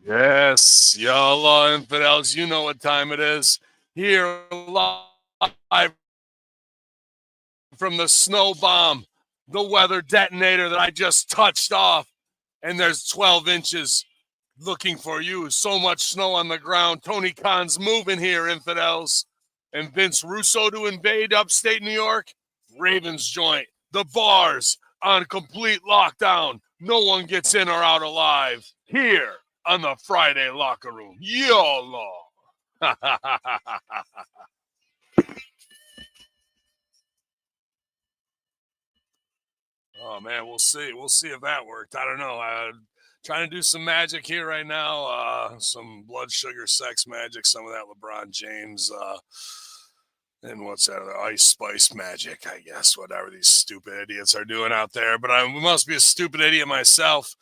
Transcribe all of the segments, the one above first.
Yes, y'all infidels, you know what time it is. Here live from the snow bomb, the weather detonator that I just touched off, and there's 12 inches looking for you. So much snow on the ground. Tony Khan's moving here, infidels. And Vince Russo to invade upstate New York. Ravens joint. The bars on complete lockdown. No one gets in or out alive. Here on the Friday locker room. YOLO. Oh man, we'll see. We'll see if that worked. I don't know. Trying to do some magic here right now. Some blood sugar sex magic. Some of that LeBron James. And what's that other ice spice magic? I guess whatever these stupid idiots are doing out there. But I must be a stupid idiot myself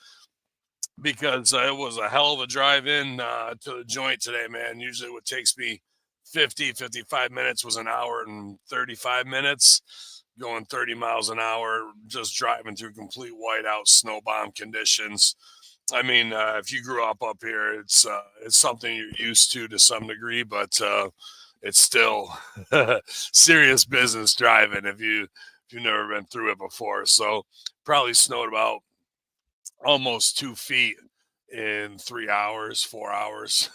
because it was a hell of a drive in to the joint today, man. Usually, what takes me 55 minutes was an hour and 35 minutes going 30 miles an hour, just driving through complete whiteout snow bomb conditions. I mean, if you grew up here, it's something you're used to some degree, but it's still serious business driving if you've never been through it before. So probably snowed about almost 2 feet in 3 hours, 4 hours.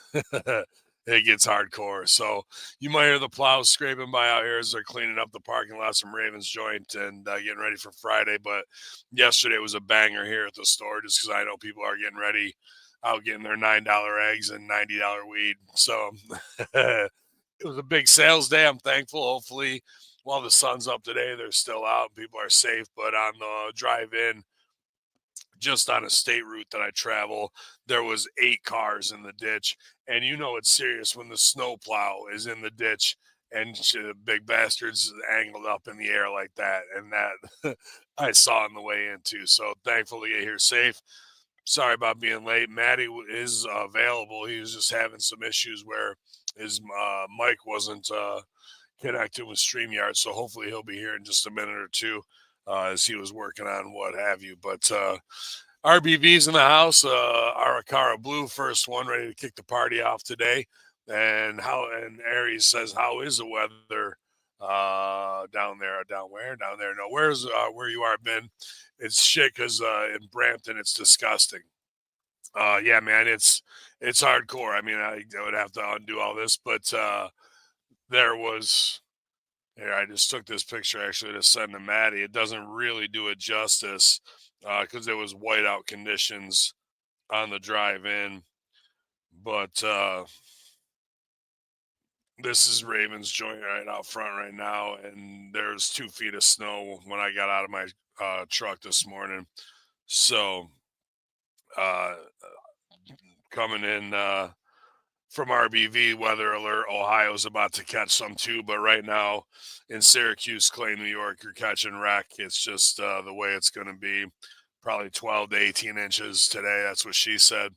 It gets hardcore. So you might hear the plows scraping by out here as they're cleaning up the parking lot from Ravens joint and getting ready for Friday. But yesterday was a banger here at the store just because I know people are getting ready out getting their $9 eggs and $90 weed. So it was a big sales day. I'm thankful. Hopefully, while the sun's up today, they're still out. People are safe. But on the drive in, just on a state route that I travel, there was 8 cars in the ditch, and you know it's serious when the snow plow is in the ditch and big bastards angled up in the air like that, and that I saw on the way in too. So thankful to get here safe. Sorry about being late. Maddie is available. He was just having some issues where his mic wasn't connected with StreamYard, so hopefully he'll be here in just a minute or two as he was working on what have you. But RBV's in the house. Arakara Blue, first one, ready to kick the party off today. And Aries says, "How is the weather down there? Down where? Down there? No, where's where you are, Ben? It's shit because in Brampton it's disgusting. Yeah, man, it's hardcore. I mean, I would have to undo all this, but there was. Here, I just took this picture actually to send to Maddie. It doesn't really do it justice because it was whiteout conditions on the drive in. But this is Ravens joint right out front right now, and there's 2 feet of snow when I got out of my truck this morning. So uh, coming in from RBV weather alert, Ohio's about to catch some too, but right now in Syracuse, Clay, New York, you're catching wreck. It's just the way it's going to be. Probably 12 to 18 inches today. That's what she said.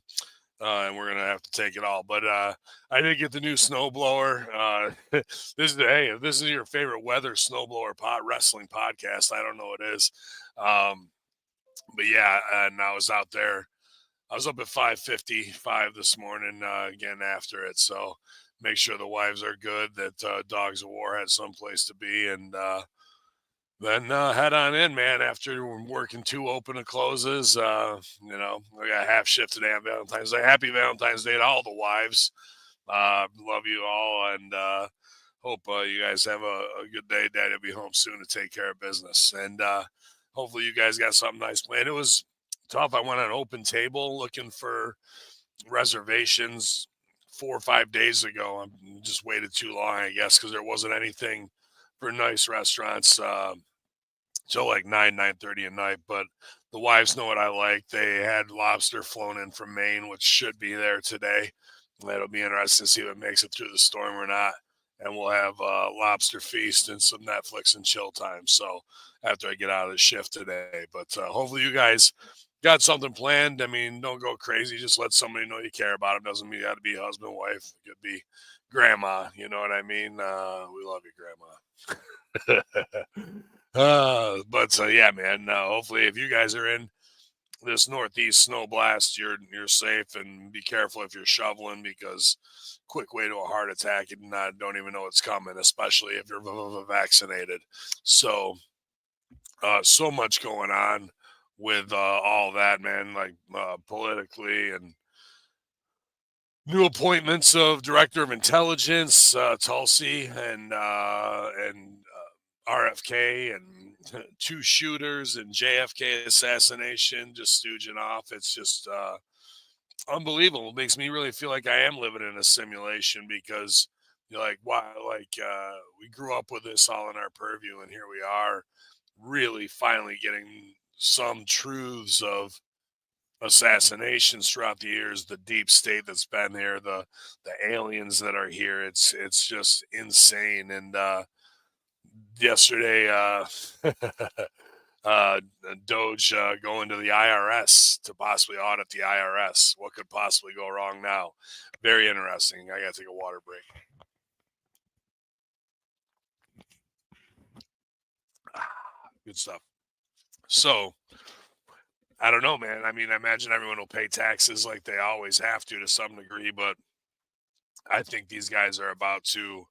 And we're gonna have to take it all. But I did get the new snowblower. If this is your favorite weather snowblower wrestling podcast, I don't know what it is. But yeah, and I was out there. I was up at 5:55 this morning, again after it. So make sure the wives are good. That Dogs of War had someplace to be, and then head on in, man. After working 2 open and closes, I got a half shift today on Valentine's Day. Happy Valentine's Day to all the wives. Love you all, and hope you guys have a good day. Daddy will be home soon to take care of business, and hopefully you guys got something nice planned. It was tough. I went on an open table looking for reservations 4 or 5 days ago. I just waited too long, I guess, because there wasn't anything for nice restaurants. Till like 9:30 at night. But the wives know what I like. They had lobster flown in from Maine, which should be there today. It'll be interesting to see if it makes it through the storm or not. And we'll have lobster feast and some Netflix and chill time. So after I get out of the shift today, but hopefully you guys got something planned. I mean, don't go crazy. Just let somebody know you care about them. Doesn't mean you got to be husband, wife. It could be grandma. You know what I mean? We love you, grandma. But yeah, man. Hopefully, if you guys are in, this northeast snow blast, you're safe, and be careful if you're shoveling because quick way to a heart attack and not don't even know it's coming, especially if you're vaccinated. So so much going on with all that, man, like politically and new appointments of director of intelligence, Tulsi and RFK and two shooters and JFK assassination, just stooging off. It's just unbelievable. It makes me really feel like I am living in a simulation because you're like, wow, like we grew up with this all in our purview, and here we are, really finally getting some truths of assassinations throughout the years, the deep state that's been here, the aliens that are here. It's just insane. And yesterday, uh, Doge going to the IRS to possibly audit the IRS. What could possibly go wrong now? Very interesting. I got to take a water break. Good stuff. So I don't know, man. I mean, I imagine everyone will pay taxes like they always have to some degree, but I think these guys are about to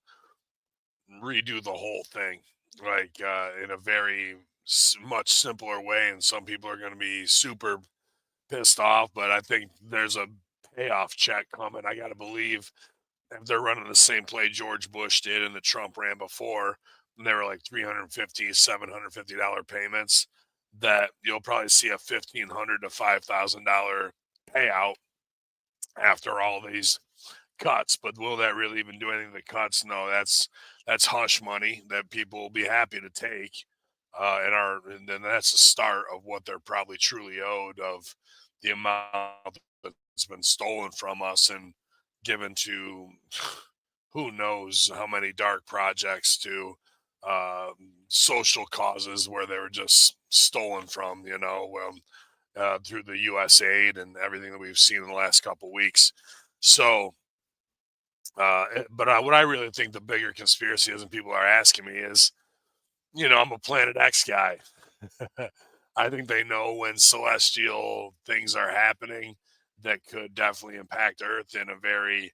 redo the whole thing, like in a very much simpler way. And some people are going to be super pissed off, but I think there's a payoff check coming. I got to believe if they're running the same play George Bush did and the Trump ran before, and they were like $350, $750 payments, that you'll probably see a $1,500 to $5,000 payout after all these cuts. But will that really even do anything to the cuts? No, that's hush money that people will be happy to take. And then that's the start of what they're probably truly owed of the amount that's been stolen from us and given to who knows how many dark projects to uh, social causes where they were just stolen from, through the U.S. aid and everything that we've seen in the last couple of weeks. So, but what I really think the bigger conspiracy is, and people are asking me, is I'm a Planet X guy. I think they know when celestial things are happening that could definitely impact Earth in a very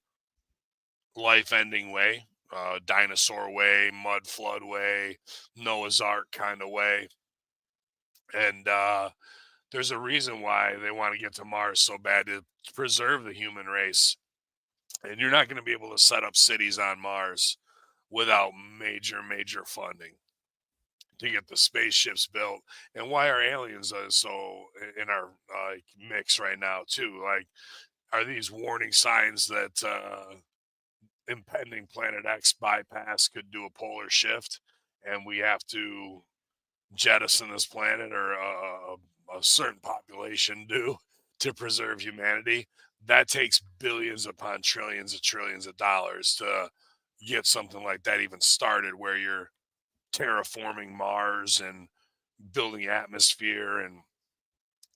life-ending way, dinosaur way, mud flood way, Noah's Ark kind of way, and there's a reason why they want to get to Mars so bad to preserve the human race. And you're not going to be able to set up cities on Mars without major funding to get the spaceships built. And why are aliens so in our mix right now too? Like, are these warning signs that impending Planet X bypass could do a polar shift, and we have to jettison this planet, or a certain population do, to preserve humanity? That takes billions upon trillions of trillions of dollars to get something like that even started, where you're terraforming Mars and building atmosphere and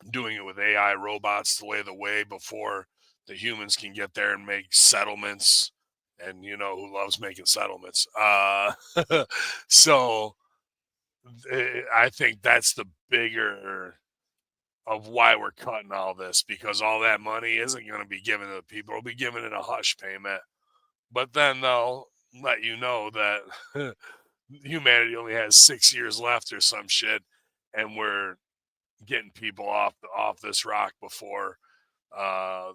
doing it with AI robots to lay the way before the humans can get there and make settlements. And who loves making settlements? So I think that's the bigger of why we're cutting all this, because all that money isn't going to be given to the people. It'll be given in a hush payment, but then they'll let you know that humanity only has 6 years left or some shit, and we're getting people off this rock before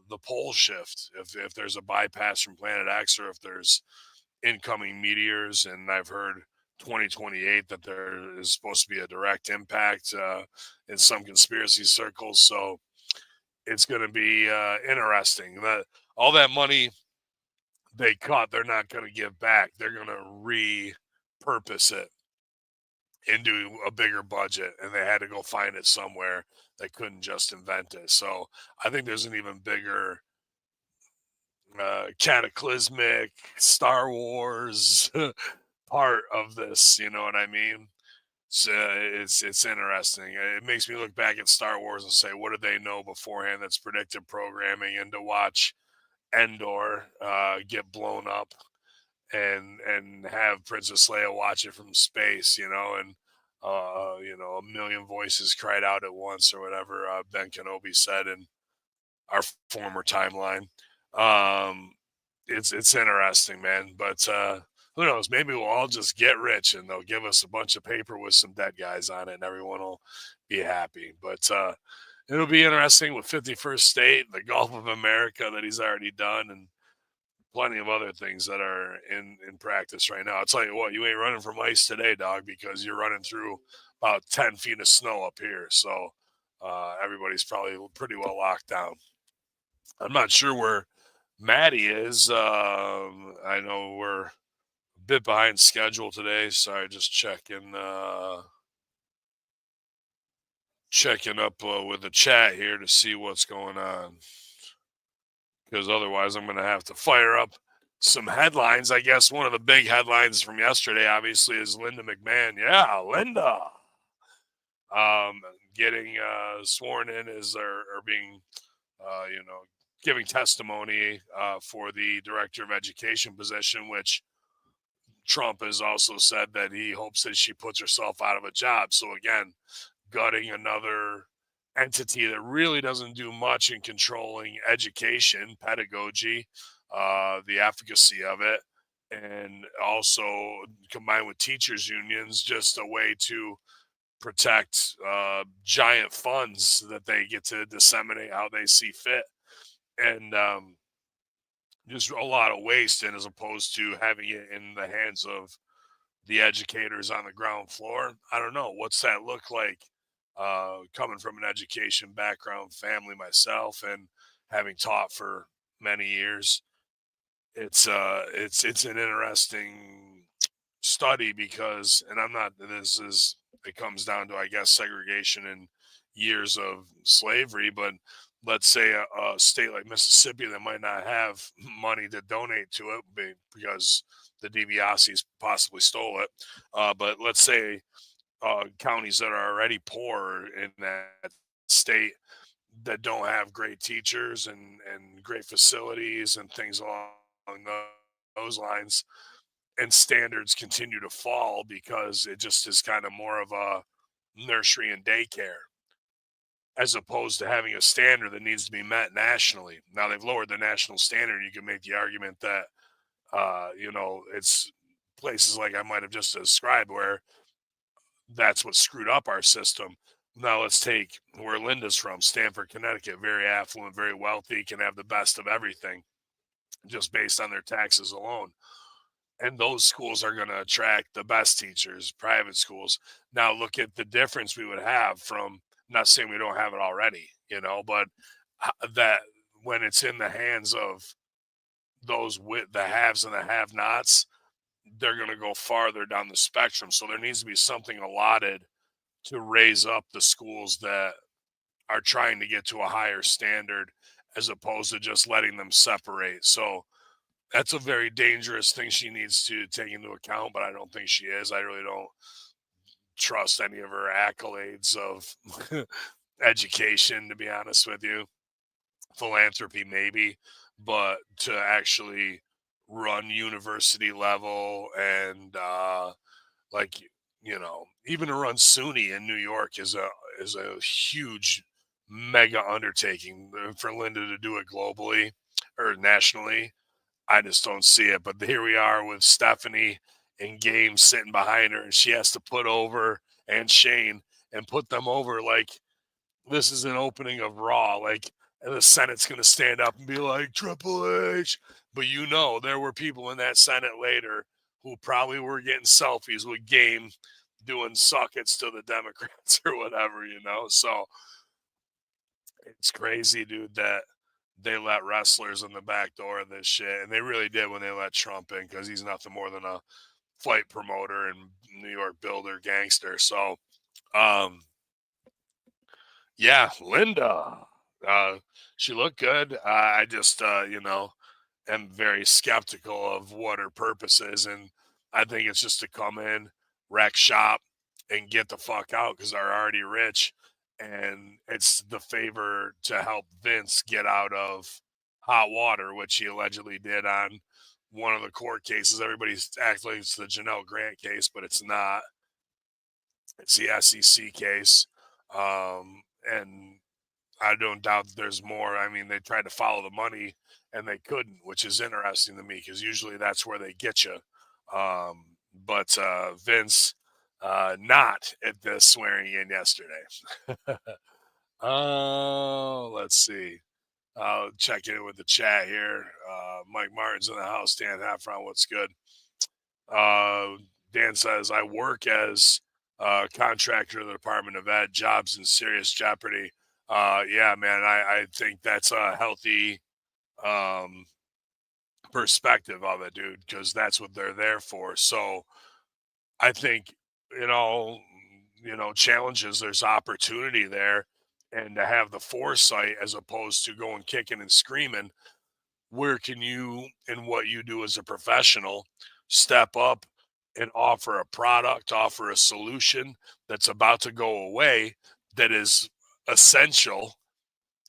the pole shift. If there's a bypass from Planet X, or if there's incoming meteors, and I've heard 2028 that there is supposed to be a direct impact in some conspiracy circles. So it's going to be interesting. That all that money they cut, they're not going to give back. They're going to repurpose it into a bigger budget, and they had to go find it somewhere. They couldn't just invent it. So I think there's an even bigger cataclysmic Star Wars part of this. You know what I mean? So it's interesting. It makes me look back at Star Wars and say, what did they know beforehand that's predictive programming? And to watch Endor get blown up and have Princess Leia watch it from space, and A million voices cried out at once or whatever Ben Kenobi said in our former timeline. Um, it's interesting, man. But who knows? Maybe we'll all just get rich and they'll give us a bunch of paper with some dead guys on it, and everyone will be happy. But it'll be interesting with 51st State, the Gulf of America that he's already done, and plenty of other things that are in practice right now. I'll tell you what, you ain't running from ice today, dog, because you're running through about 10 feet of snow up here. So everybody's probably pretty well locked down. I'm not sure where Maddie is. I know we're a bit behind schedule today. Sorry, just checking up with the chat here to see what's going on. Because otherwise, I'm going to have to fire up some headlines. I guess one of the big headlines from yesterday, obviously, is Linda McMahon. Yeah, Linda, um, getting sworn in as or being, giving testimony for the director of education position, which Trump has also said that he hopes that she puts herself out of a job. So again, gutting another entity that really doesn't do much in controlling education, pedagogy, the efficacy of it, and also combined with teachers unions, just a way to protect giant funds that they get to disseminate how they see fit. And just a lot of waste, and as opposed to having it in the hands of the educators on the ground floor. I don't know. What's that look like? Coming from an education background family myself and having taught for many years, it's an interesting study because, and I'm not. This is it comes down to, I guess, segregation and years of slavery. But let's say a state like Mississippi that might not have money to donate to it because the DiBiase's possibly stole it. But let's say counties that are already poor in that state that don't have great teachers and great facilities and things along those lines, and standards continue to fall because it just is kind of more of a nursery and daycare as opposed to having a standard that needs to be met nationally. Now they've lowered the national standard. You can make the argument that it's places like I might have just described where that's what screwed up our system. Now let's take where Linda's from, Stamford, Connecticut, very affluent, very wealthy, can have the best of everything just based on their taxes alone. And those schools are going to attract the best teachers, private schools. Now look at the difference we would have from, not saying we don't have it already, but that when it's in the hands of those with the haves and the have-nots, they're going to go farther down the spectrum. So there needs to be something allotted to raise up the schools that are trying to get to a higher standard as opposed to just letting them separate. So that's a very dangerous thing she needs to take into account, but I don't think she is. I really don't trust any of her accolades of education, to be honest with you. Philanthropy, maybe, but to actually run university level and like even to run SUNY in New York is a huge mega undertaking. For Linda to do it globally or nationally, I just don't see it. But here we are with Stephanie and Games sitting behind her, and she has to put over, and Shane, and put them over like this is an opening of Raw. Like, and the Senate's going to stand up and be like, Triple H. But there were people in that Senate later who probably were getting selfies with Game doing suckets to the Democrats or whatever. So it's crazy, dude, that they let wrestlers in the back door of this shit. And they really did when they let Trump in because he's nothing more than a fight promoter and New York builder gangster. So, um, yeah, Linda. Uh, she looked good. I just, am very skeptical of what her purpose is. And I think it's just to come in, wreck shop, and get the fuck out because they're already rich. And it's the favor to help Vince get out of hot water, which he allegedly did on one of the court cases. Everybody's acting like it's the Janelle Grant case, but it's not. It's the SEC case. And I don't doubt that there's more. I mean, they tried to follow the money and they couldn't, which is interesting to me because usually that's where they get you. Um, but Vince, not at this swearing in yesterday. Let's see. I'll check in with the chat here. Mike Martin's in the house. Dan Heffron, what's good? Uh, Dan says, I work as a contractor of the Department of Ed, jobs in serious jeopardy. Yeah, man, I think that's a healthy um, perspective of it, dude, because that's what they're there for. So I think, you know, challenges, there's opportunity there. And to have the foresight as opposed to going kicking and screaming, where can you and what you do as a professional step up and offer a product, offer a solution that's about to go away that is essential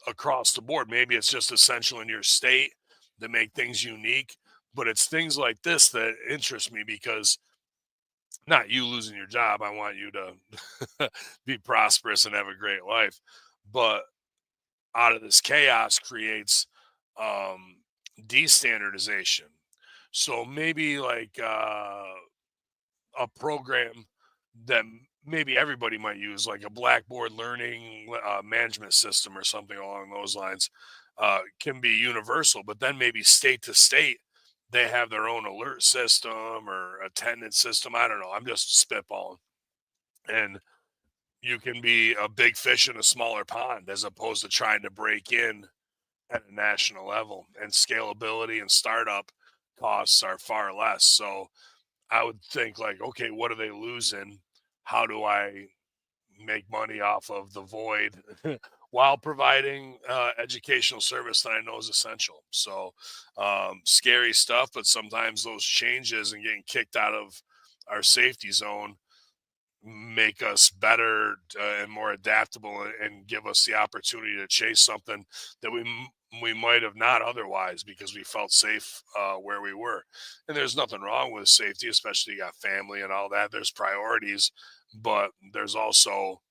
across the board. Maybe it's just essential in your state that make things unique, but it's things like this that interest me because not you losing your job. I want you to be prosperous and have a great life. But out of this chaos creates um, destandardization. So maybe like a program that maybe everybody might use, like a Blackboard learning management system or something along those lines, can be universal. But then maybe state to state, they have their own alert system or attendance system. I don't know. I'm just spitballing. And you can be a big fish in a smaller pond as opposed to trying to break in at a national level, and scalability and startup costs are far less. So I would think like, okay, what are they losing? How do I make money off of the void while providing educational service that I know is essential? So scary stuff, but sometimes those changes and getting kicked out of our safety zone make us better and more adaptable and give us the opportunity to chase something that we might have not otherwise because we felt safe where we were. And there's nothing wrong with safety, especially you got family and all that. There's priorities, but there's also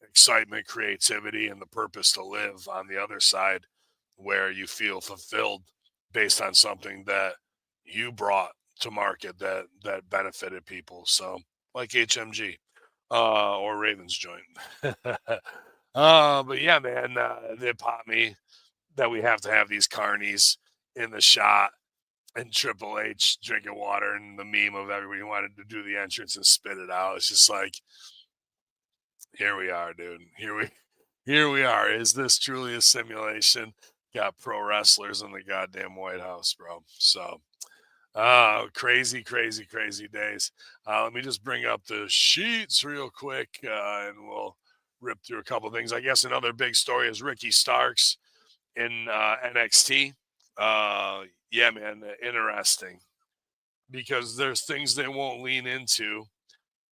excitement, creativity, and the purpose to live on the other side where you feel fulfilled based on something that you brought to market that benefited people. So like HMG or Ravens joint. But yeah, man, they popped me that we have to have these carnies in the shot and Triple H drinking water and the meme of everybody wanted to do the entrance and spit it out. It's just like, here we are, dude. Here we are. Is this truly a simulation? Got pro wrestlers in the goddamn White House, bro. So crazy, crazy, crazy days. Let me just bring up the sheets real quick and we'll rip through a couple things. I guess another big story is Ricky Starks in NXT. Yeah, man, interesting because there's things they won't lean into,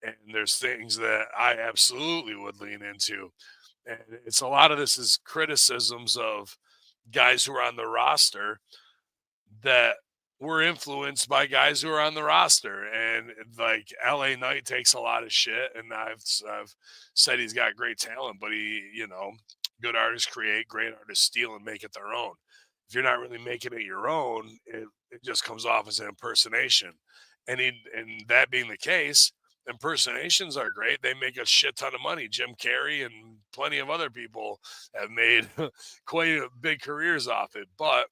and there's things that I absolutely would lean into. And it's a lot of this is criticisms of guys who are on the roster that were influenced by guys who are on the roster. And like LA Knight takes a lot of shit, and I've said he's got great talent, but good artists create, great artists steal and make it their own. If you're not really making it your own, it just comes off as an impersonation. And that being the case, impersonations are great. They make a shit ton of money. Jim Carrey and plenty of other people have made quite big careers off it. But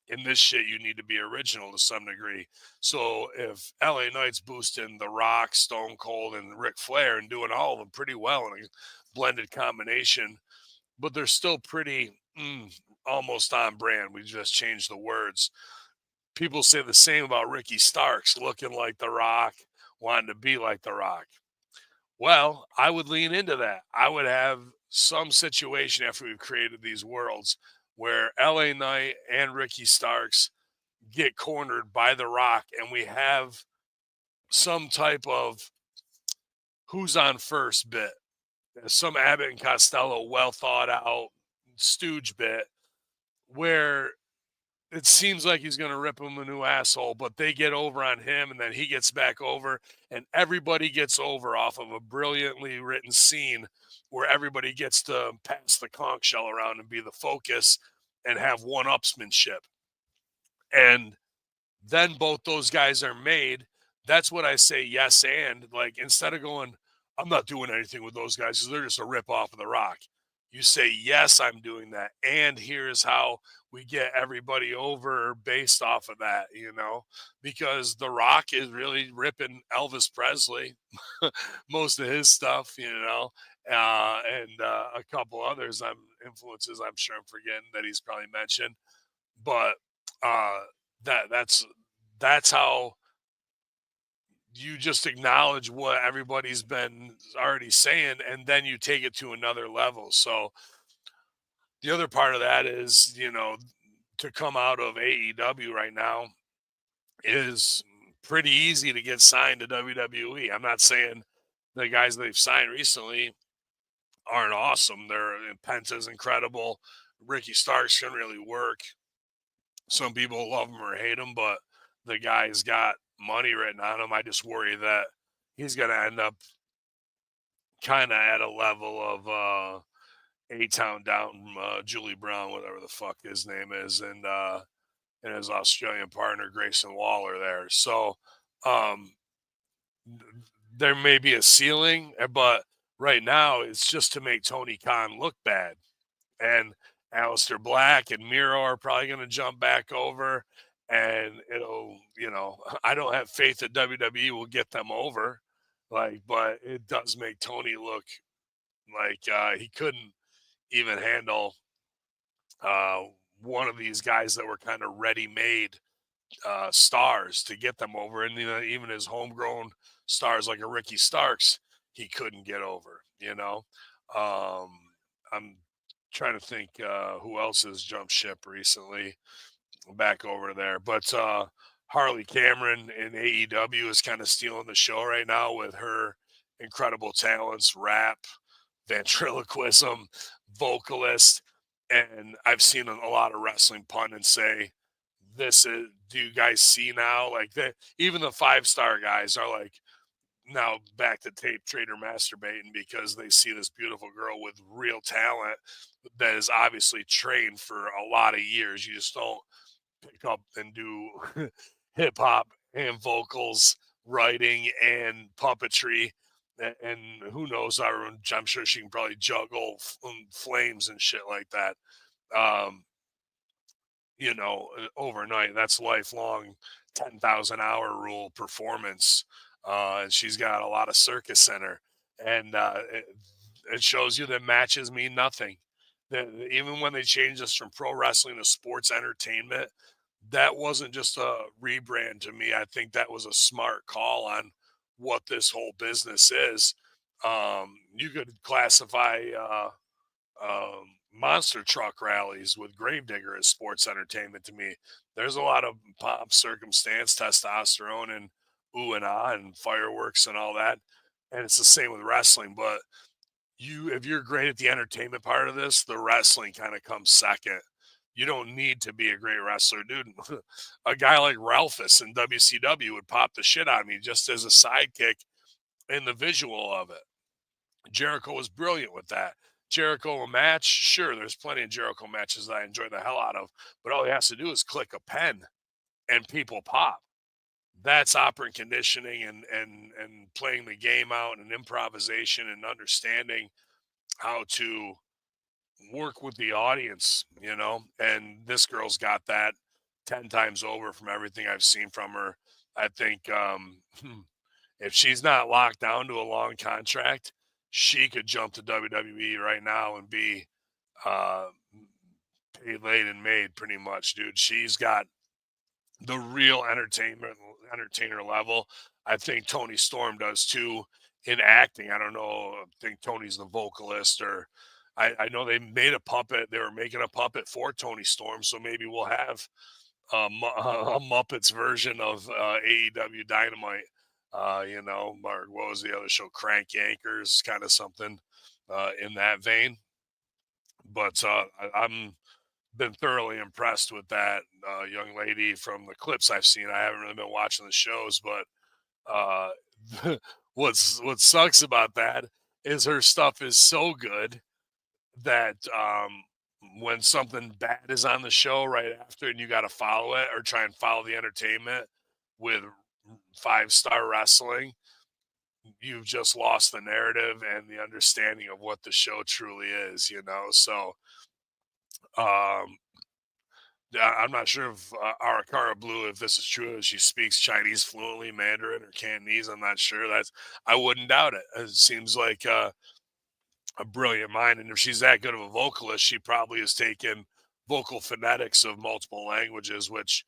in this shit, you need to be original to some degree. So if LA Knight's boosting The Rock, Stone Cold, and Ric Flair and doing all of them pretty well in a blended combination, but they're still pretty almost on brand. We just changed the words. People say the same about Ricky Starks, looking like The Rock, wanting to be like The Rock. Well, I would lean into that. I would have some situation after we've created these worlds where LA Knight and Ricky Starks get cornered by The Rock, and we have some type of who's on first bit, some Abbott and Costello well thought out stooge bit where it seems like he's going to rip him a new asshole, but they get over on him and then he gets back over and everybody gets over off of a brilliantly written scene where everybody gets to pass the conch shell around and be the focus and have one-upsmanship. And then both those guys are made. That's what I say yes and, like, instead of going, I'm not doing anything with those guys because they're just a rip off of The Rock. You say, yes, I'm doing that. And here's how we get everybody over based off of that, because The Rock is really ripping Elvis Presley, most of his stuff, and a couple others influences I'm sure I'm forgetting that he's probably mentioned. But uh, that's how you just acknowledge what everybody's been already saying, and then you take it to another level. So the other part of that is, to come out of AEW right now is pretty easy to get signed to WWE. I'm not saying the guys they've signed recently aren't awesome. Penta's incredible. Ricky Starks can really work. Some people love him or hate him, but the guy's got money written on him. I just worry that he's going to end up kind of at a level of A-Town down, Julie Brown, whatever the fuck his name is, and his Australian partner Grayson Waller there. So um, there may be a ceiling, but right now it's just to make Tony Khan look bad. And Aleister Black and Miro are probably going to jump back over, and I don't have faith that WWE will get them over, but it does make Tony look like he couldn't even handle uh, one of these guys that were kind of ready-made stars to get them over, and even his homegrown stars like a Ricky Starks, he couldn't get over. Um, I'm trying to think who else has jumped ship recently back over there, but Harley Cameron in AEW is kind of stealing the show right now with her incredible talents, rap, ventriloquism, vocalist, and I've seen a lot of wrestling pundits say this is, do you guys see now, like, even the 5-star guys are like now back to tape trader masturbating because they see this beautiful girl with real talent that is obviously trained for a lot of years. You just don't pick up and do hip hop and vocals, writing and puppetry. And who knows? I'm sure she can probably juggle flames and shit like that. Um, overnight. That's lifelong 10,000 hour rule performance. And she's got a lot of circus in her. And it shows you that matches mean nothing. That even when they changed us from pro wrestling to sports entertainment, that wasn't just a rebrand to me. I think that was a smart call on what this whole business is. You could classify monster truck rallies with Gravedigger as sports entertainment to me. There's a lot of pomp, circumstance, testosterone, and ooh and ah, and fireworks and all that. And it's the same with wrestling. But if you're great at the entertainment part of this, the wrestling kind of comes second. You don't need to be a great wrestler, dude. A guy like Ralphus in WCW would pop the shit out of me just as a sidekick in the visual of it. Jericho was brilliant with that. Jericho a match, sure, there's plenty of Jericho matches that I enjoy the hell out of, but all he has to do is click a pen and people pop. That's operant conditioning and playing the game out and improvisation and understanding how to work with the audience, And this girl's got that 10 times over from everything I've seen from her. I think if she's not locked down to a long contract, she could jump to WWE right now and be uh, paid, laid, and made pretty much, dude. She's got the real entertainer level. I think Tony Storm does too in acting. I don't know. I think Tony's the vocalist, or I know they made a puppet. They were making a puppet for Tony Storm, so maybe we'll have a Muppets version of AEW Dynamite. Mark, what was the other show? Crank Yankers, kind of something in that vein. But I'm been thoroughly impressed with that young lady from the clips I've seen. I haven't really been watching the shows, but uh, what sucks about that is her stuff is so good that when something bad is on the show right after, and you got to follow it or try and follow the entertainment with 5-star wrestling, you've just lost the narrative and the understanding of what the show truly is, you know. So um, yeah, I'm not sure if Arakara Blue, if this is true, if she speaks Chinese fluently, Mandarin or Cantonese. I'm not sure. I wouldn't doubt it. It seems like a brilliant mind, and if she's that good of a vocalist, she probably has taken vocal phonetics of multiple languages, which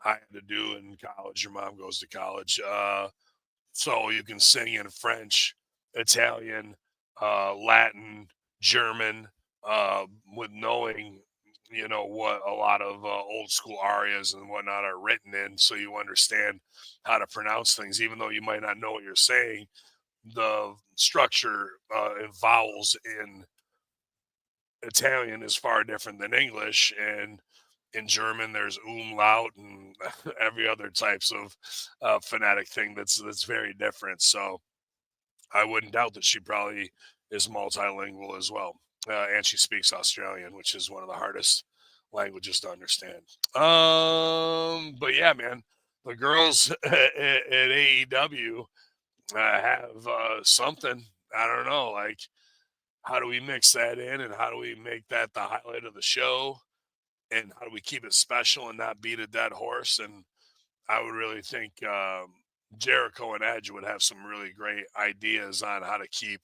I had to do in college. Your mom goes to college, so you can sing in French, Italian, Latin, German, with knowing, you know, what a lot of old school arias and whatnot are written in, so you understand how to pronounce things, even though you might not know what you're saying. The structure and vowels in Italian is far different than English, and in German there's umlaut and every other types of phonetic thing that's very different. So I wouldn't doubt that she probably is multilingual as well, and she speaks Australian, which is one of the hardest languages to understand. But yeah, man, the girls at AEW have something. I don't know, like how do we mix that in, and how do we make that the highlight of the show, and how do we keep it special and not beat a dead horse? And I would really think Jericho and Edge would have some really great ideas on how to keep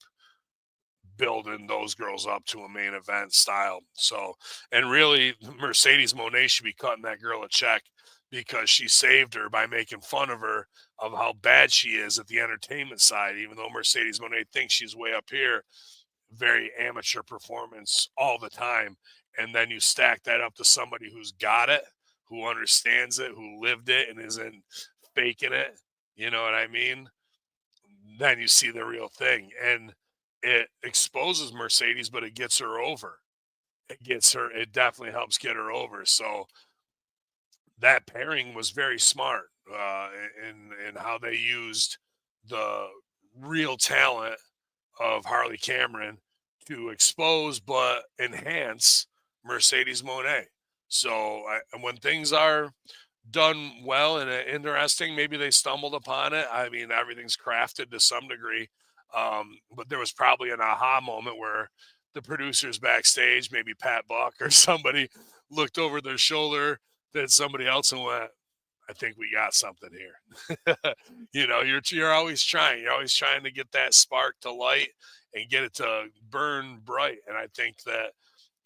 building those girls up to a main event style. So, and really, Mercedes Monet should be cutting that girl a check because she saved her by making fun of her of how bad she is at the entertainment side. Even though Mercedes Monet thinks she's way up here, very amateur performance all the time. And then you stack that up to somebody who's got it, who understands it, who lived it, and isn't faking it. You know what I mean? Then you see the real thing. And it exposes Mercedes, but it gets her over. It definitely helps get her over. So that pairing was very smart in how they used the real talent of Harley Cameron to expose but enhance Mercedes Monet. So and when things are done well and interesting, maybe they stumbled upon it. I mean, everything's crafted to some degree, but there was probably an aha moment where the producers backstage, maybe Pat Buck or somebody, looked over their shoulder at somebody else and went, I think we got something here. You know, you're always trying. You're always trying to get that spark to light and get it to burn bright. And I think that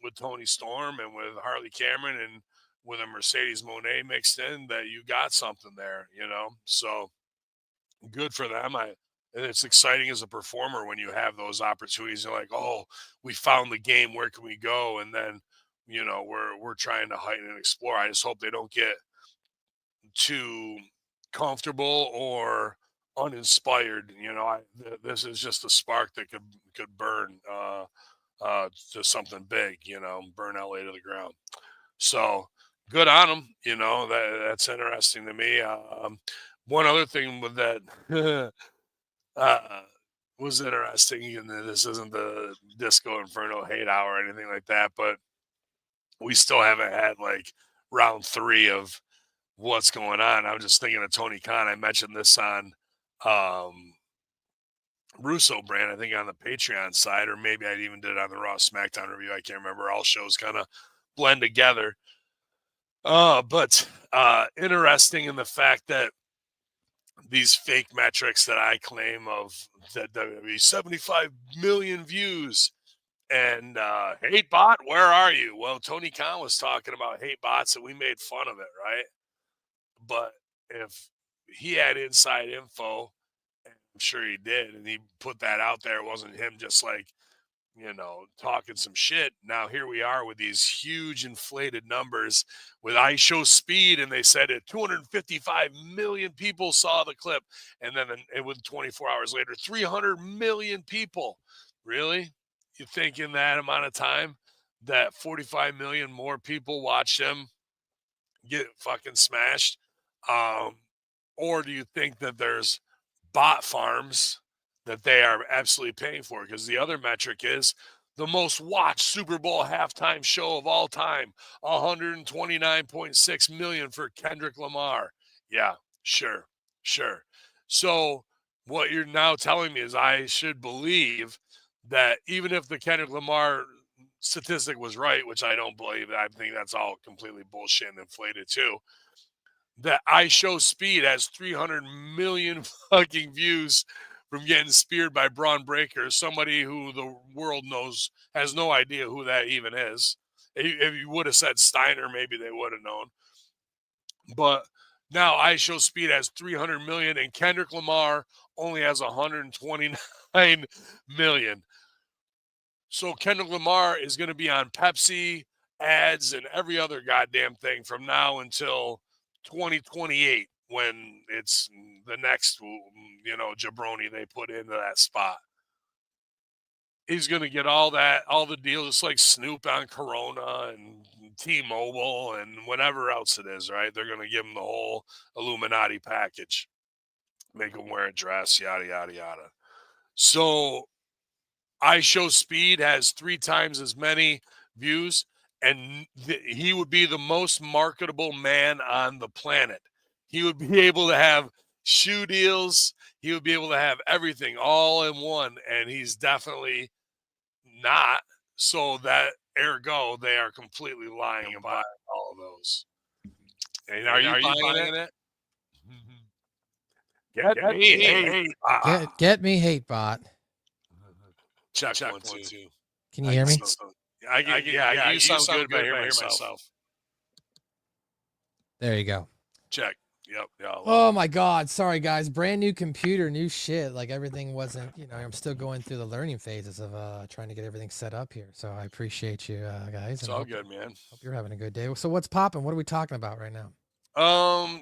with Tony Storm and with Harley Cameron and with a Mercedes Monet mixed in, that you got something there, you know. So good for them. And it's exciting as a performer when you have those opportunities. You're like, oh, we found the game. Where can we go? And then, you know, we're trying to heighten and explore. I just hope they don't get too comfortable or uninspired. You know, this is just a spark that could burn to something big. You know, burn LA to the ground. So good on them. You know, that's interesting to me. One other thing with that uh, was interesting, and this isn't the Disco Inferno hate hour or anything like that, but we still haven't had like round three of what's going on. I'm just thinking of Tony Khan. I mentioned this on um, Russo brand, I think on the Patreon side, or maybe I even did it on the Raw SmackDown review. I can't remember. All shows kind of blend together. But interesting in the fact that these fake metrics that I claim of that WWE 75 million views and hate bot, where are you? Well, Tony Khan was talking about hate bots and we made fun of it, right? But if he had inside info, and I'm sure he did, and he put that out there, it wasn't him just like, you know, talking some shit. Now here we are with these huge inflated numbers with I Show Speed, and they said it 255 million people saw the clip, and then it was 24 hours later, 300 million people. Really? You think in that amount of time that 45 million more people watch him get fucking smashed? Um, or do you think that there's bot farms that they are absolutely paying for? Because the other metric is the most watched Super Bowl halftime show of all time, 129.6 million for Kendrick Lamar. Yeah, sure, sure. So what you're now telling me is I should believe that even if the Kendrick Lamar statistic was right, which I don't believe, I think that's all completely bullshit and inflated too, that I Show Speed has 300 million fucking views from getting speared by Braun Breaker, somebody who the world knows has no idea who that even is. If you would have said Steiner, maybe they would have known. But now I Show Speed has 300 million and Kendrick Lamar only has 129 million. So Kendrick Lamar is going to be on Pepsi ads and every other goddamn thing from now until 2028 when it's the next, jabroni they put into that spot. He's going to get all that, all the deals, just like Snoop on Corona and T-Mobile and whatever else it is, right? They're going to give him the whole Illuminati package, make him wear a dress, yada, yada, yada. So I Show Speed has 3 times as many views, and he would be the most marketable man on the planet. He would be able to have shoe deals. He would be able to have everything all in one, and he's definitely not. So that ergo, they are completely lying about all of those. And are you buying it? Get me hate. Get me hate bot. Check 1, 2. Can you hear me? Yeah, you sound good, but I hear myself. There you go. Check. Yep. Yeah. Oh my God. Sorry guys. Brand new computer, new shit. Like everything wasn't, I'm still going through the learning phases of trying to get everything set up here. So I appreciate you guys. It's all good, man. Hope you're having a good day. So what's popping? What are we talking about right now?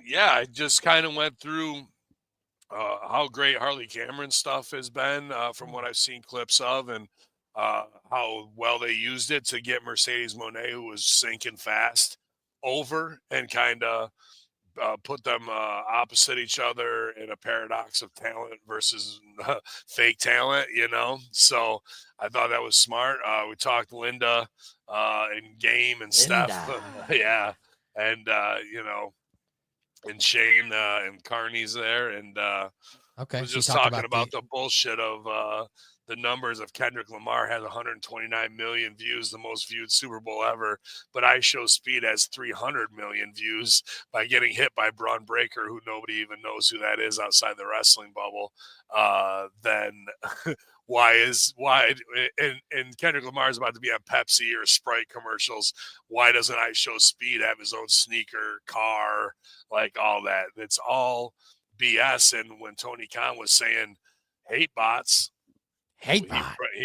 Yeah, I just kind of went through how great Harley Cameron stuff has been from what I've seen clips of, and how well they used it to get Mercedes Monet, who was sinking fast, over and kind of put them opposite each other in a paradox of talent versus fake talent, So I thought that was smart. We talked Linda and Game and Steph. Yeah. And, and Shane and Carney's there. And okay, was just talking about the bullshit of the numbers of Kendrick Lamar has 129 million views, the most viewed Super Bowl ever. But I Show Speed has 300 million views by getting hit by Braun Breaker, who nobody even knows who that is outside the wrestling bubble. Then why and Kendrick Lamar is about to be on Pepsi or Sprite commercials. Why doesn't I Show Speed have his own sneaker, car, like all that? It's all BS. And when Tony Khan was saying hate bots, he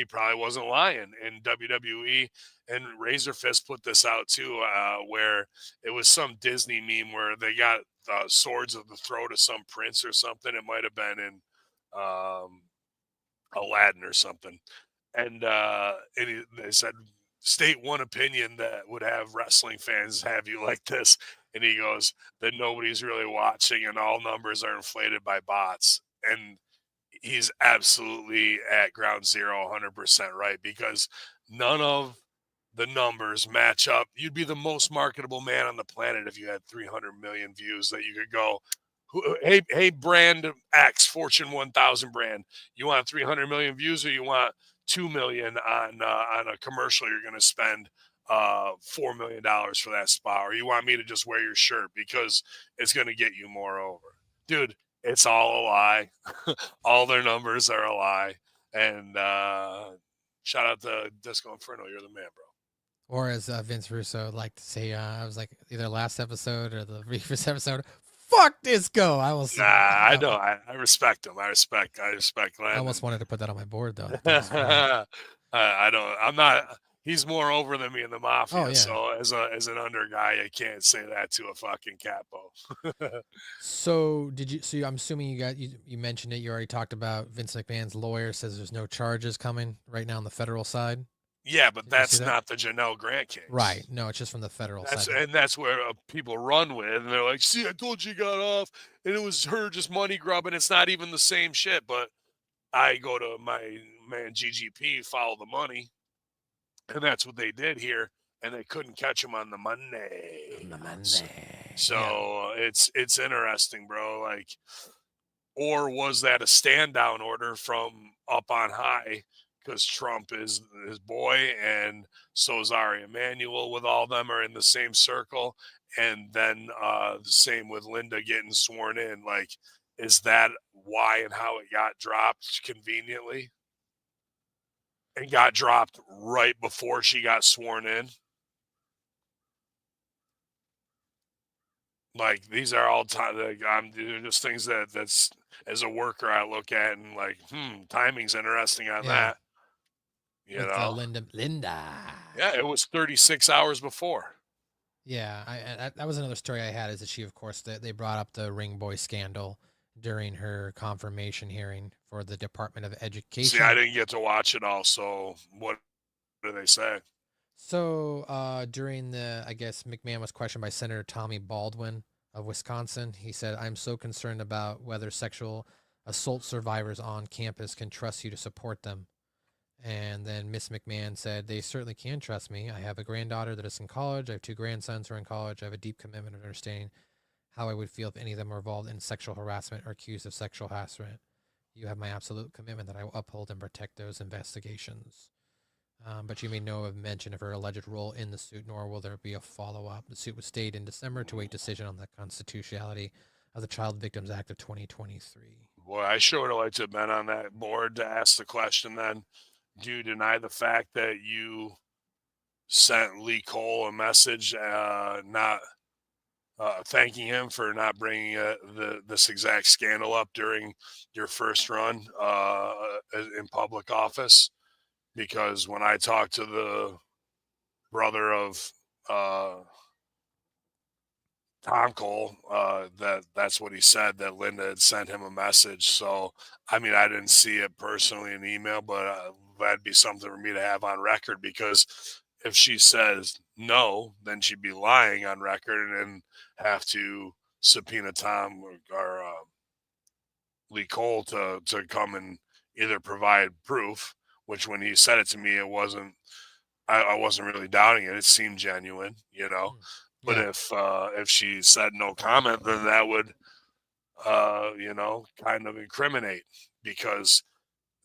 probably wasn't lying. And WWE and Razor Fist put this out too, where it was some Disney meme where they got swords of the throat of some prince or something. It might have been in Aladdin or something. And they said, state one opinion that would have wrestling fans have you like this. And he goes, that nobody's really watching and all numbers are inflated by bots. And he's absolutely at ground zero, 100% right, because none of the numbers match up. You'd be the most marketable man on the planet if you had 300 million views that you could go, hey, brand X, Fortune 1000 brand, you want 300 million views or you want 2 million on a commercial you're going to spend $4 million for that spot, or you want me to just wear your shirt because it's going to get you more over? Dude, it's all a lie. All their numbers are a lie. And shout out to Disco Inferno. You're the man, bro. Or as Vince Russo liked to say, I was like either last episode or the previous episode, fuck Disco. I will say. I know. I respect him. I respect Landon. I almost wanted to put that on my board, though. I don't. I'm not. He's more over than me in the mafia. Oh, yeah. So as an under guy, I can't say that to a fucking capo. So did you? So I'm assuming you mentioned it. You already talked about Vince McMahon's lawyer says there's no charges coming right now on the federal side. Yeah, but Did you see that's that? not the Janelle Grant Right. case. No, it's just from the federal side. That's where people run with, and they're like, "See, I told you got off, and it was her just money grubbing." It's not even the same shit. But I go to my man GGP, follow the money, and that's what they did here, and they couldn't catch him on the money. My So, money. Yeah. so it's interesting, bro. Like, or was that a stand down order from up on high? Because Trump is his boy, and so is Ari Emanuel. With all them are in the same circle, and then the same with Linda getting sworn in. Like, is that why and how it got dropped conveniently, and got dropped right before she got sworn in? Like, these are all time. Like, they're just things that's as a worker I look at and like, timing's interesting on Yeah. that. You With know, Linda. yeah, it was 36 hours before. Yeah, that was another story I had. Is that she, of course, they brought up the ring boy scandal during her confirmation hearing for the Department of See, I Education. didn't get to watch it all. So what do they say? So during the, I guess McMahon was questioned by Senator Tommy Baldwin of Wisconsin. He said, "I'm so concerned about whether sexual assault survivors on campus can trust you to support them." And then Miss McMahon said, "They certainly can trust me. I have a granddaughter that is in college. I have two grandsons who are in college. I have a deep commitment and understanding how I would feel if any of them were involved in sexual harassment or accused of sexual harassment. You have my absolute commitment that I will uphold and protect those investigations." But she made no mention of her alleged role in the suit, nor will there be a follow up. The suit was stayed in December to await decision on the constitutionality of the Child Victims Act of 2023. Boy, I sure would have liked to have been on that board to ask the question then. Do you deny the fact that you sent Lee Cole a message not thanking him for not bringing this exact scandal up during your first run in public office? Because when I talked to the brother of uh, Tom Cole, that's what he said, that Linda had sent him a message. So, I mean, I didn't see it personally in email, but that'd be something for me to have on record, because if she says no, then she'd be lying on record and have to subpoena Tom or Lee Cole to come and either provide proof, which when he said it to me, it wasn't, I wasn't really doubting it. It seemed genuine, you know. Hmm. But Yeah. if she said no comment, then that would kind of incriminate, because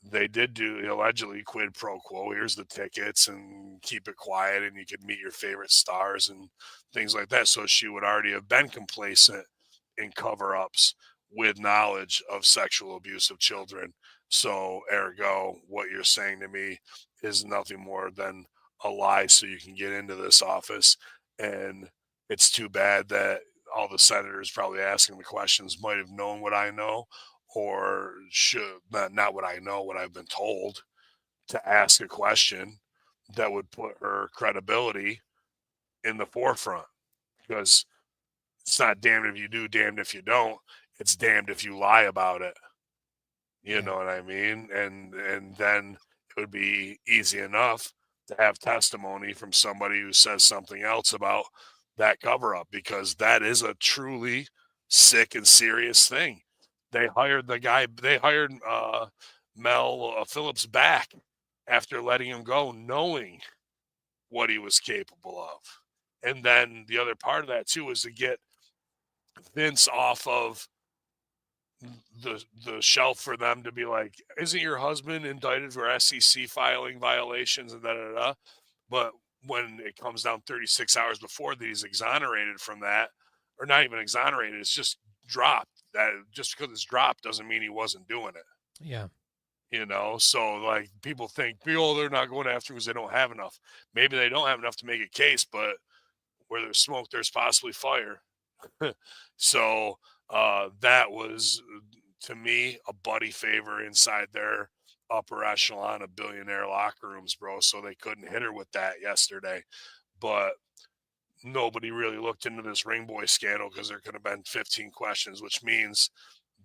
they did do allegedly quid pro quo. Here's the tickets and keep it quiet, and you could meet your favorite stars and things like that. So she would already have been complacent in cover ups with knowledge of sexual abuse of children. So, ergo, what you're saying to me is nothing more than a lie so you can get into this office. And it's too bad that all the senators probably asking the questions might have known what I know, or should not what I know, what I've been told, to ask a question that would put her credibility in the forefront. Because it's not damned if you do, damned if you don't. It's damned if you lie about it. You Yeah. know what I mean? And then it would be easy enough to have testimony from somebody who says something else about that cover up, because that is a truly sick and serious thing. They hired Mel Phillips back after letting him go, knowing what he was capable of. And then the other part of that too is to get Vince off of the shelf for them to be like, isn't your husband indicted for SEC filing violations and da da da? But when it comes down 36 hours before that he's exonerated from that, or not even exonerated, it's just dropped. That just because it's dropped doesn't mean he wasn't doing it. Yeah. So like people think, oh, they're not going after because they don't have enough. Maybe they don't have enough to make a case, but where there's smoke, there's possibly fire. So that was, to me, a buddy favor inside their upper echelon of billionaire locker rooms, bro. So they couldn't hit her with that yesterday. But nobody really looked into this ring boy scandal because there could have been 15 questions, which means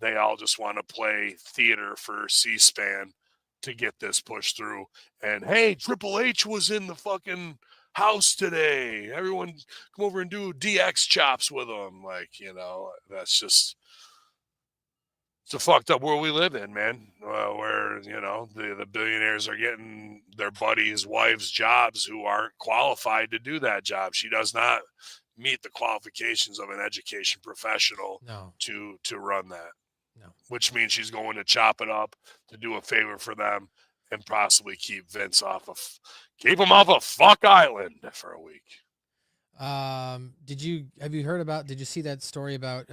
they all just want to play theater for C-SPAN to get this pushed through. And hey, Triple H was in the fucking house today. Everyone come over and do DX chops with him. Like, that's just, it's a fucked up world we live in, man. Where, the billionaires are getting their buddies' wives' jobs who aren't qualified to do that job. She does not meet the qualifications of an education professional No, to run that, no. which means she's going to chop it up to do a favor for them and possibly keep Vince keep him off of Fuck Island for a week. Did you see that story about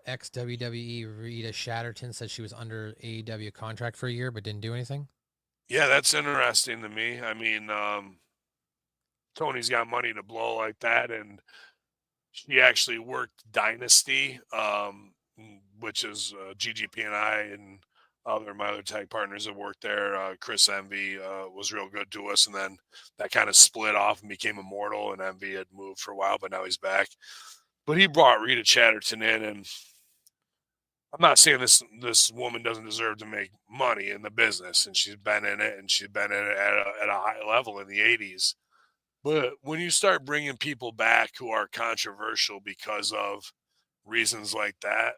ex WWE Rita Chatterton said she was under AEW contract for a year but didn't do anything? Yeah, that's interesting to me. I mean, Tony's got money to blow like that, and she actually worked Dynasty, which is GGP and I and my other tag partners have worked there. Chris Envy was real good to us, and then that kind of split off and became Immortal, and Envy had moved for a while, but now he's back. But he brought Rita Chatterton in, and I'm not saying this woman doesn't deserve to make money in the business, and she's been in it, and she's been in it at a high level in the 80s. But when you start bringing people back who are controversial because of reasons like that,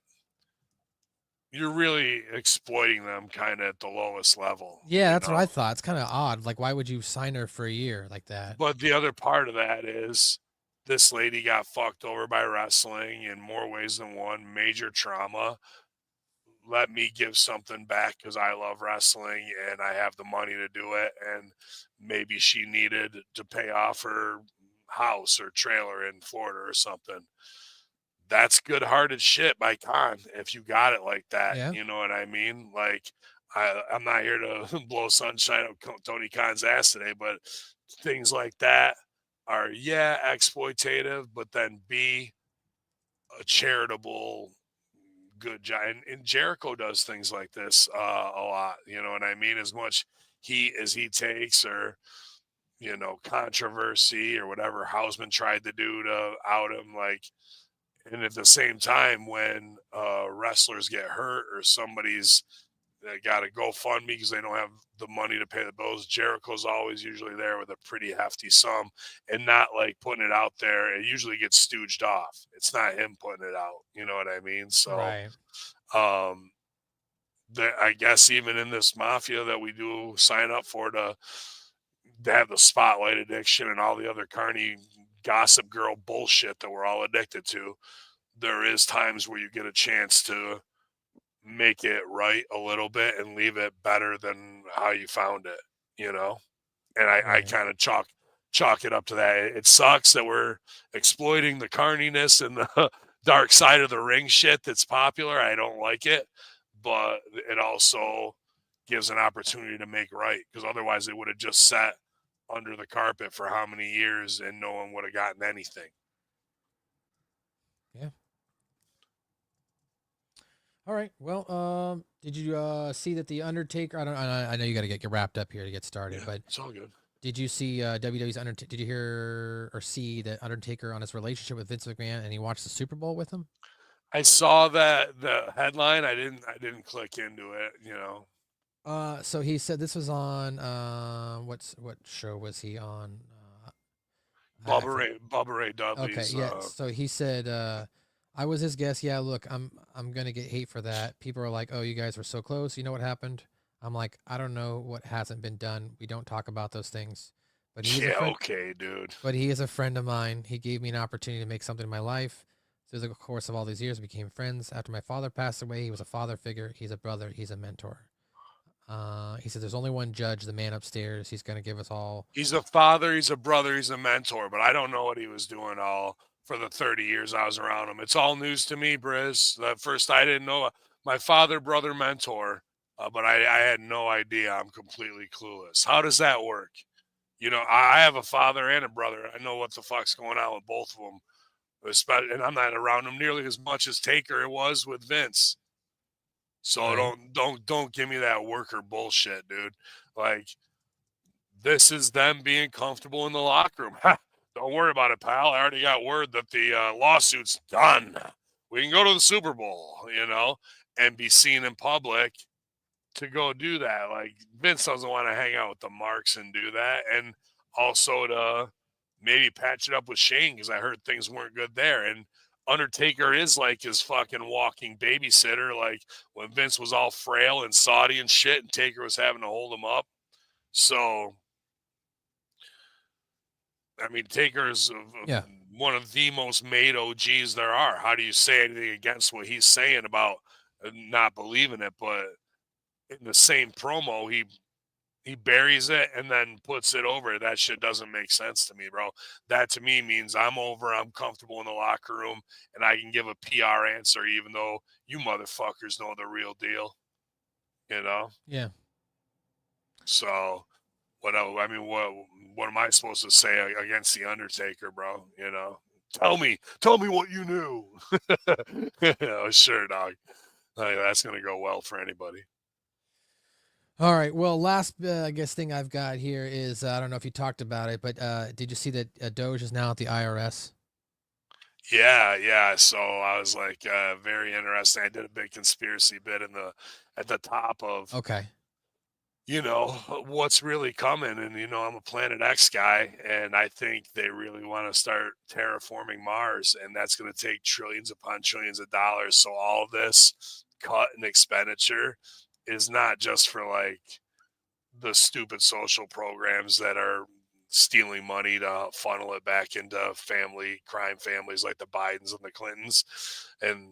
you're really exploiting them kind of at the lowest level, Yeah, that's what I thought. It's kind of odd. Like, why would you sign her for a year like that? But the other part of that is this lady got fucked over by wrestling in more ways than one, major trauma. Let me give something back because I love wrestling and I have the money to do it. And maybe she needed to pay off her house or trailer in Florida or something. That's good-hearted shit by Khan if you got it like that. Yeah. You know what I mean? Like, I'm not here to blow sunshine up Tony Khan's ass today, but things like that are, yeah, exploitative, but then B, a charitable good job. And Jericho does things like this a lot. You know what I mean? As much heat as he takes, or controversy or whatever Hausman tried to do to out him, like. And at the same time, when wrestlers get hurt or somebody's got to GoFundMe because they don't have the money to pay the bills, Jericho's always usually there with a pretty hefty sum and not like putting it out there. It usually gets stooged off. It's not him putting it out. You know what I mean? So, Right. I guess even in this mafia that we do sign up for to have the spotlight addiction and all the other carny gossip girl bullshit that we're all addicted to, there is times where you get a chance to make it right a little bit and leave it better than how you found it, And I Right. kind of chalk it up to that. It sucks that we're exploiting the carniness and the dark side of the ring shit that's popular. I don't like it, but it also gives an opportunity to make right, because otherwise it would have just sat under the carpet for how many years and no one would have gotten anything. Yeah. All right. Well, did you see that the Undertaker? I know you got to get wrapped up here to get started, Yeah, but it's all good. did you see WWE's Undertaker? Did you hear or see that Undertaker on his relationship with Vince McMahon, and he watched the Super Bowl with him? I saw that the headline. I didn't click into it. So he said this was on what show was he on? Bubba Ray Okay, Dudley's. yeah. So he said I was his guest. Yeah, look, I'm gonna get hate for that. People are like, oh, you guys were so close. You know what happened? I'm like, I don't know what hasn't been done. We don't talk about those things. But he's a friend. Okay, dude. But he is a friend of mine. He gave me an opportunity to make something in my life. Through the course of all these years, we became friends. After my father passed away, he was a father figure. He's a brother. He's a mentor. He said, "There's only one judge, the man upstairs. He's going to give us all." He's a father. He's a brother. He's a mentor. But I don't know what he was doing all for the 30 years I was around him. It's all news to me, Briz. At first, I didn't know my father, brother, mentor. But I had no idea. I'm completely clueless. How does that work? I have a father and a brother. I know what the fuck's going on with both of them. And I'm not around them nearly as much as Taker was with Vince. So Right. don't give me that worker bullshit, dude. Like, this is them being comfortable in the locker room. Don't worry about it, pal. I already got word that the lawsuit's done. We can go to the Super Bowl, and be seen in public to go do that. Like Vince doesn't want to hang out with the marks and do that, and also to maybe patch it up with Shane because I heard things weren't good there. And Undertaker is like his fucking walking babysitter. Like when Vince was all frail and Saudi and shit, and Taker was having to hold him up. So, I mean, Taker's Yeah. one of the most made OGs there are. How do you say anything against what he's saying about not believing it? But in the same promo, he buries it and then puts it over. That shit doesn't make sense to me, bro. That to me means I'm over, I'm comfortable in the locker room, and I can give a PR answer, even though you motherfuckers know the real deal. You know? Yeah. So I mean, what am I supposed to say against the Undertaker, bro? You know? Tell me what you knew. Sure, dog. Like, that's gonna go well for anybody. All right. Well, last I guess thing I've got here is I don't know if you talked about it, but did you see that Doge is now at the IRS? Yeah. So I was like, very interesting. I did a big conspiracy bit at the top of, Okay. what's really coming. And I'm a Planet X guy, and I think they really want to start terraforming Mars, and that's going to take trillions upon trillions of dollars. So all this cut and expenditure is not just for like the stupid social programs that are stealing money to funnel it back into crime families like the Bidens and the Clintons, and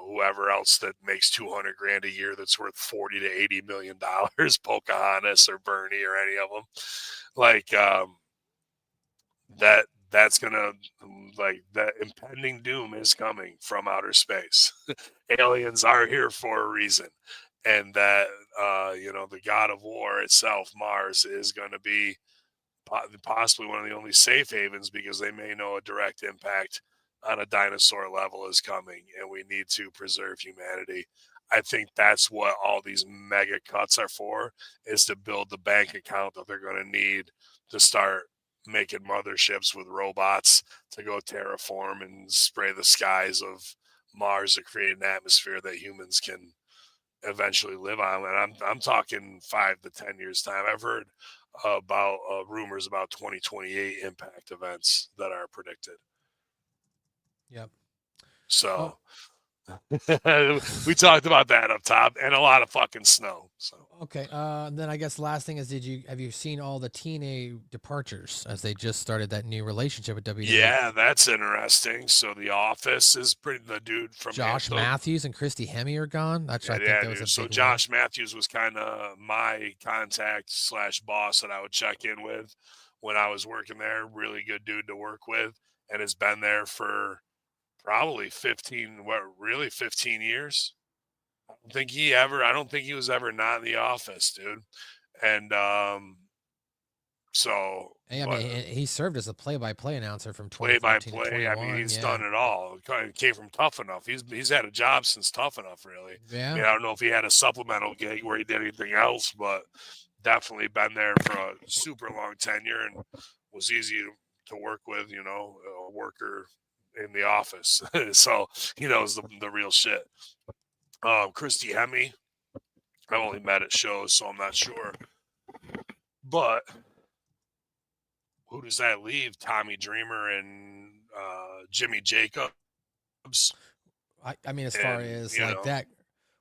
whoever else that makes 200 grand a year that's worth 40 to 80 million dollars, Pocahontas or Bernie or any of them. Like that's gonna, like, that impending doom is coming from outer space. Aliens are here for a reason, and that the god of war itself, Mars, is going to be possibly one of the only safe havens, because they may know a direct impact on a dinosaur level is coming, and we need to preserve humanity. I think that's what all these mega cuts are for, is to build the bank account that they're going to need to start making motherships with robots to go terraform and spray the skies of Mars to create an atmosphere that humans can eventually live on. And I'm talking 5 to 10 years time. I've heard about rumors about 2028 impact events that are predicted. Yep. So Oh, we talked about that up top, and a lot of fucking snow. So okay. Then I guess last thing is, have you seen all the TNA departures as they just started that new relationship with WWE? yeah, that's interesting. So The Office is the dude from Josh Anthem. Matthews and Christy Hemme are gone. That's I think Yeah, that was a dude. So big one. Josh Matthews was kind of my contact / boss that I would check in with when I was working there. Really good dude to work with, and has been there for probably 15 years. I don't think he was ever not in the office, dude. And so Hey, I but mean, he served as a play-by-play announcer from play by 2014 to play, I mean, 21. he's Yeah. done it all. Kind of came from Tough Enough. He's had a job since Tough Enough, really. I Yeah. mean, I don't know if he had a supplemental gig where he did anything else, but definitely been there for a super long tenure and was easy to work with, a worker in the office. So he knows the real shit. Christy Hemme, I've only met at shows, so I'm not sure. But who does that leave? Tommy Dreamer and Jimmy Jacobs. I mean, as far And, as like that,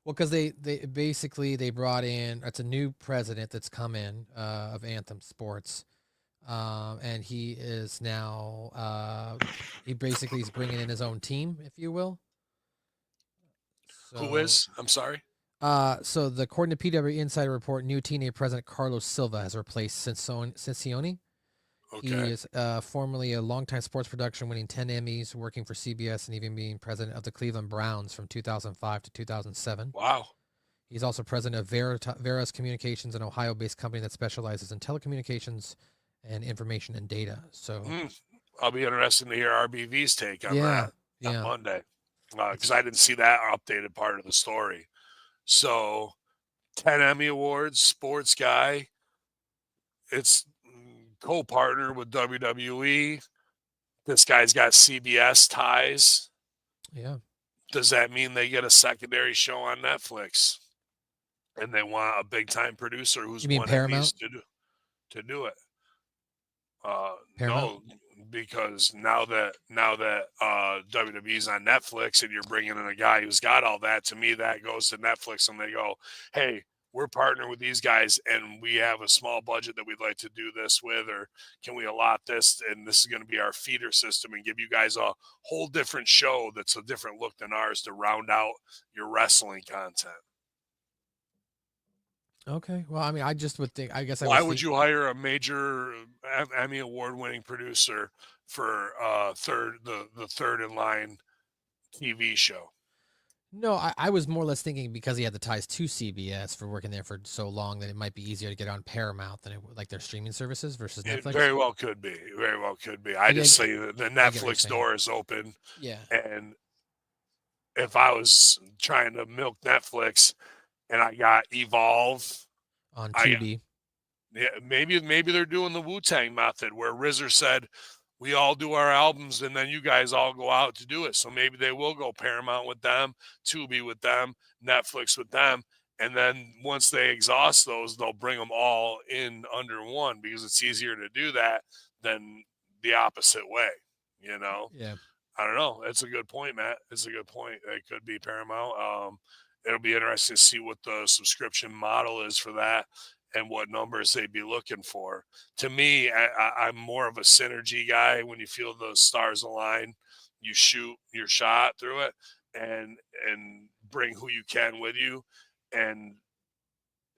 well, because they basically they brought in, it's a new president that's come in of Anthem Sports, and he is now he basically is bringing in his own team, if you will. who So is? I'm sorry. so according to PW Insider Report, new TNA president Carlos Silva has replaced Cincione. He Okay. is formerly a longtime sports production, winning 10 Emmys, working for CBS, and even being president of the Cleveland Browns from 2005 to 2007. Wow. He's also president of Veras Communications, an Ohio-based company that specializes in telecommunications and information and data. So, I'll be interested to hear RBV's take on yeah, that on yeah, Monday, it's because I didn't see that updated part of the story. So 10 Emmy Awards, sports guy. It's co-partner with WWE. This guy's got CBS ties. yeah. Does that mean they get a secondary show on Netflix? and they want a big time producer who's You mean one Emmys Paramount? to do it. Paramount? No, because now that WWE's on Netflix and you're bringing in a guy who's got all that, to me that goes to Netflix and they go, "Hey, we're partnering with these guys and we have a small budget that we'd like to do this with, or can we allot this? And this is going to be our feeder system and give you guys a whole different show that's a different look than ours to round out your wrestling content." Okay. Well, I mean, I just would think. I guess I Why was would thinking. you hire a major Emmy award-winning producer for the third in line TV show? No, I was more or less thinking because he had the ties to CBS for working there for so long that it might be easier to get on Paramount than like their streaming services versus It Netflix. very well could be. Very well could be. I I, just say that the I get what you're Netflix saying. door is open, Yeah, and if I was trying to milk Netflix and I got Evolve, on I Tubi. yeah, maybe they're doing the Wu-Tang method where RZA said, "We all do our albums and then you guys all go out to do it." So maybe they will go Paramount with them, Tubi with them, Netflix with them, and then once they exhaust those, they'll bring them all in under one because it's easier to do that than the opposite way, you know? Yeah. I don't know. It's a good point, Matt. It's a good point. It could be Paramount. It'll be interesting to see what the subscription model is for that and what numbers they'd be looking for. To me, I'm more of a synergy guy. When you feel the stars align, you shoot your shot through it and bring who you can with you. And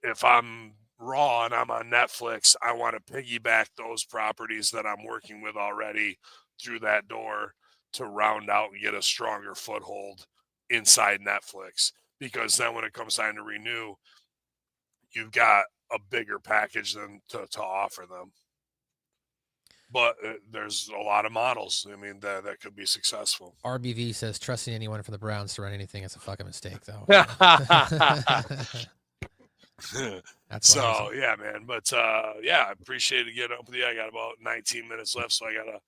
if I'm Raw and I'm on Netflix, I want to piggyback those properties that I'm working with already through that door to round out and get a stronger foothold inside Netflix. Because then when it comes time to renew, you've got a bigger package than to offer them. But there's a lot of models. I mean, that could be successful. RBV says trusting anyone from the Browns to run anything is a fucking mistake, though. That's what I was. So yeah, man. But yeah, I appreciate it getting up with you. I got about 19 minutes left, so I gotta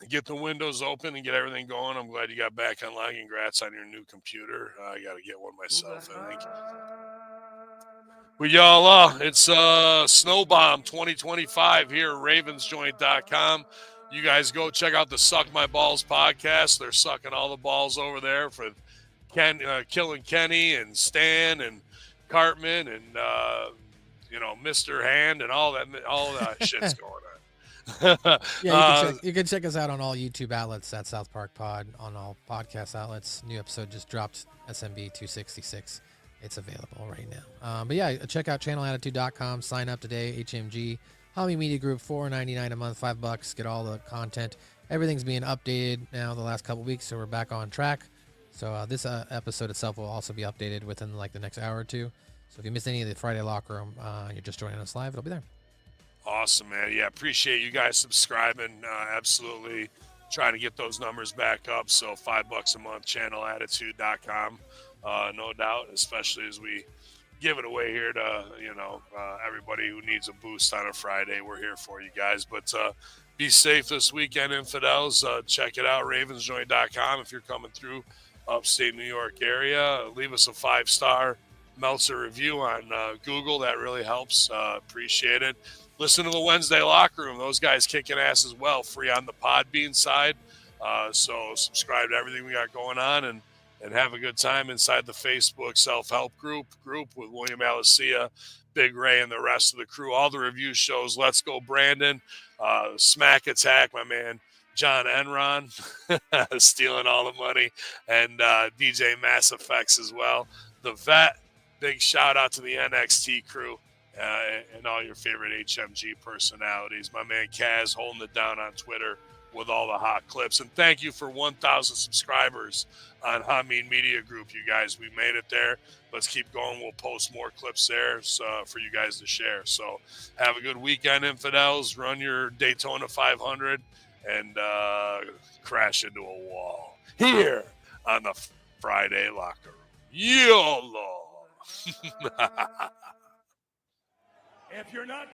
get the windows open and get everything going. I'm glad you got back online. Congrats on your new computer. I got to get one myself, I think. Well, y'all, it's Snowbomb 2025 here at ravensjoint.com. You guys go check out the Suck My Balls podcast. They're sucking all the balls over there for Killing Kenny and Stan and Cartman and, Mr. Hand and all that shit's going on. Yeah, you can check us out on all YouTube outlets at South Park Pod, on all podcast outlets. New episode just dropped, SMB 266. It's available right now. But yeah, check out channelattitude.com. Sign up today. HMG Hobby Media Group, $4.99 a month, $5. Get all the content. Everything's being updated now the last couple weeks, so we're back on track. So this episode itself will also be updated within like the next hour or two. So if you missed any of the Friday Locker Room, you're just joining us live, it'll be there. Awesome, man. Yeah, appreciate you guys subscribing. Absolutely trying to get those numbers back up. So $5 a month, channelattitude.com. No doubt, especially as we give it away here to, everybody who needs a boost on a Friday. We're here for you guys. But be safe this weekend, infidels. Check it out, ravensjoint.com. If you're coming through upstate New York area, leave us a 5-star Meltzer review on Google. That really helps. Appreciate it. Listen to the Wednesday Locker Room. Those guys kicking ass as well. Free on the Podbean side. So subscribe to everything we got going on and have a good time inside the Facebook self-help group with William Alicia, Big Ray, and the rest of the crew. All the review shows. Let's Go Brandon, Smack Attack, my man John Enron, stealing all the money, and DJ Mass Effects as well. The Vet, big shout out to the NXT crew. And all your favorite HMG personalities. My man Kaz holding it down on Twitter with all the hot clips. And thank you for 1,000 subscribers on Hameen Media Group, you guys. We made it there. Let's keep going. We'll post more clips there for you guys to share. So have a good weekend, infidels. Run your Daytona 500 and crash into a wall here on the Friday Locker Room. YOLO! If you're not